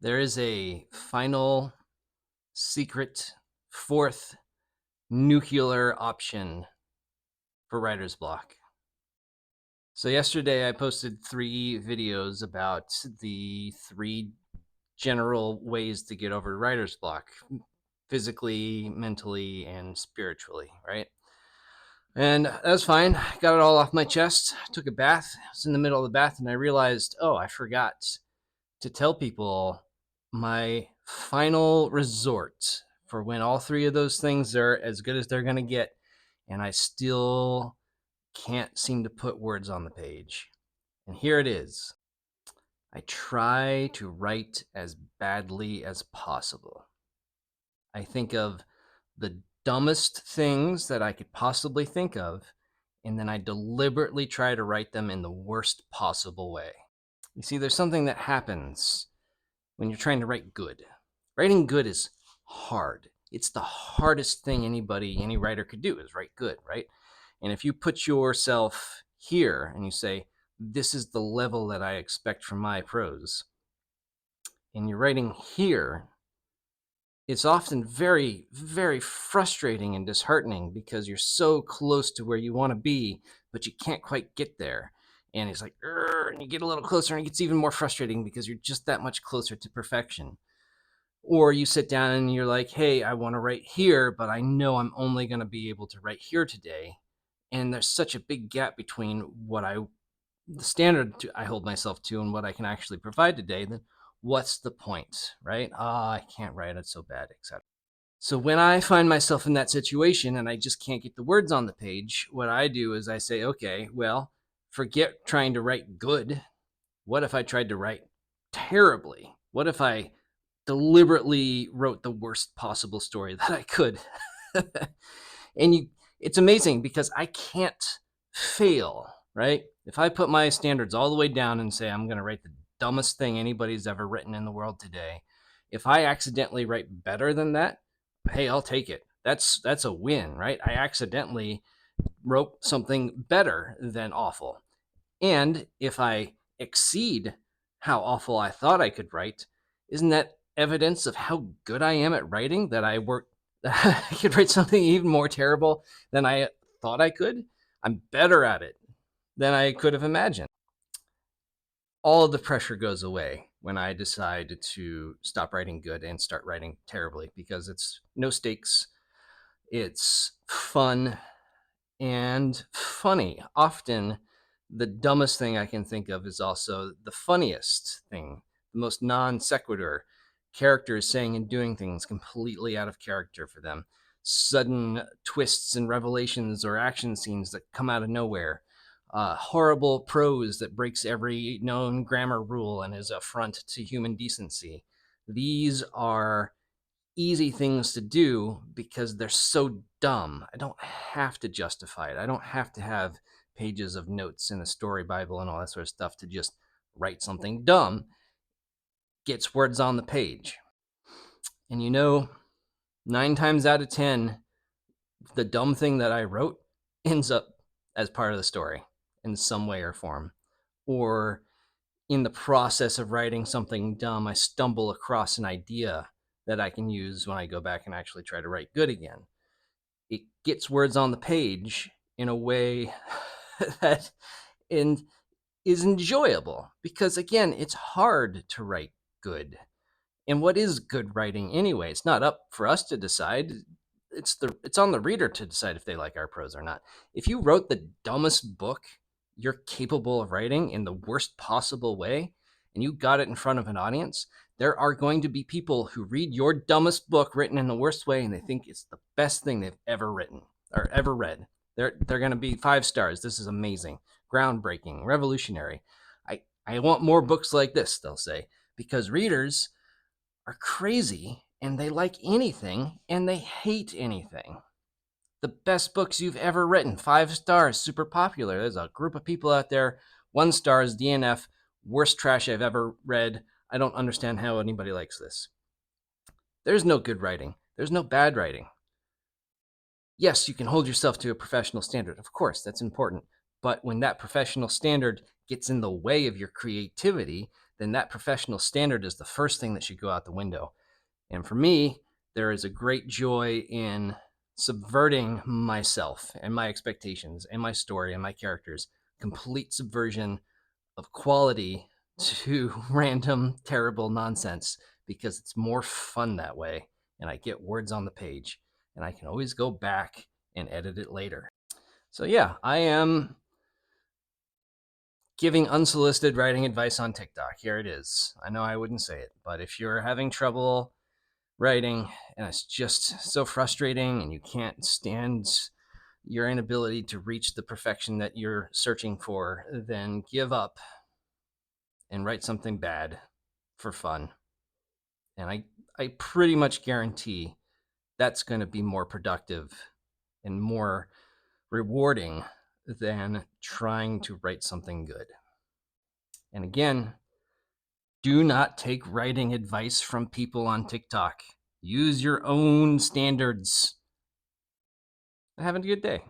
There is a final, secret, fourth nuclear option for writer's block. So yesterday I posted 3 videos about the 3 general ways to get over writer's block, physically, mentally, and spiritually, right? And that was fine. Got it all off my chest. Took a bath. I was in the middle of the bath and I realized, oh, I forgot to tell people my final resort for when all 3 of those things are as good as they're going to get. And I still can't seem to put words on the page. And here it is. I try to write as badly as possible. I think of the dumbest things that I could possibly think of, and then I deliberately try to write them in the worst possible way. You see, there's something that happens when you're trying to write good. Writing good is hard. It's the hardest thing any writer could do is write good, right? And if you put yourself here and you say, this is the level that I expect from my prose, and you're writing here, it's often very, very frustrating and disheartening because you're so close to where you want to be, but you can't quite get there. And it's like, and you get a little closer, and it gets even more frustrating because you're just that much closer to perfection. Or you sit down and you're like, hey, I want to write here, but I know I'm only going to be able to write here today. And there's such a big gap between the standard I hold myself to and what I can actually provide today, then what's the point, right? I can't write, it's so bad, etc. So when I find myself in that situation and I just can't get the words on the page, what I do is I say, okay, well, forget trying to write good. What if I tried to write terribly? What if I deliberately wrote the worst possible story that I could? And it's amazing because I can't fail, right? If I put my standards all the way down and say I'm going to write the dumbest thing anybody's ever written in the world today, if I accidentally write better than that, hey, I'll take it. That's a win, right? I accidentally wrote something better than awful. And if I exceed how awful I thought I could write, isn't that evidence of how good I am at writing, that I could write something even more terrible than I thought I could? I'm better at it than I could have imagined. All of the pressure goes away when I decide to stop writing good and start writing terribly because it's no stakes, it's fun and funny. Often, the dumbest thing I can think of is also the funniest thing, the most non sequitur. Characters saying and doing things completely out of character for them. Sudden twists and revelations or action scenes that come out of nowhere. Horrible prose that breaks every known grammar rule and is a affront to human decency. These are easy things to do because they're so dumb. I don't have to justify it. I don't have to have pages of notes in a story Bible and all that sort of stuff to just write something dumb. Gets words on the page. And 9 times out of 10, the dumb thing that I wrote ends up as part of the story in some way or form. Or in the process of writing something dumb, I stumble across an idea that I can use when I go back and actually try to write good again. It gets words on the page in a way that is enjoyable because, again, it's hard to write good. And what is good writing anyway? It's not up for us to decide. It's on the reader to decide if they like our prose or not. If you wrote the dumbest book you're capable of writing in the worst possible way and you got it in front of an audience, there are going to be people who read your dumbest book written in the worst way and they think it's the best thing they've ever written or ever read. They're going to be 5 stars. This is amazing, groundbreaking, revolutionary. I want more books like this, they'll say, because readers are crazy and they like anything and they hate anything. The best books you've ever written, 5 stars, super popular. There's a group of people out there, 1 star is DNF, worst trash I've ever read. I don't understand how anybody likes this. There's no good writing. There's no bad writing. Yes, you can hold yourself to a professional standard. Of course, that's important. But when that professional standard gets in the way of your creativity, then that professional standard is the first thing that should go out the window. And for me, there is a great joy in subverting myself and my expectations and my story and my characters. Complete subversion of quality to random, terrible nonsense, because it's more fun that way. And I get words on the page, and I can always go back and edit it later. So, yeah, I am giving unsolicited writing advice on TikTok. Here it is. I know I wouldn't say it, but if you're having trouble writing and it's just so frustrating and you can't stand your inability to reach the perfection that you're searching for, then give up and write something bad for fun. And I pretty much guarantee that's going to be more productive and more rewarding than trying to write something good. And again, do not take writing advice from people on TikTok. Use your own standards. Have a good day.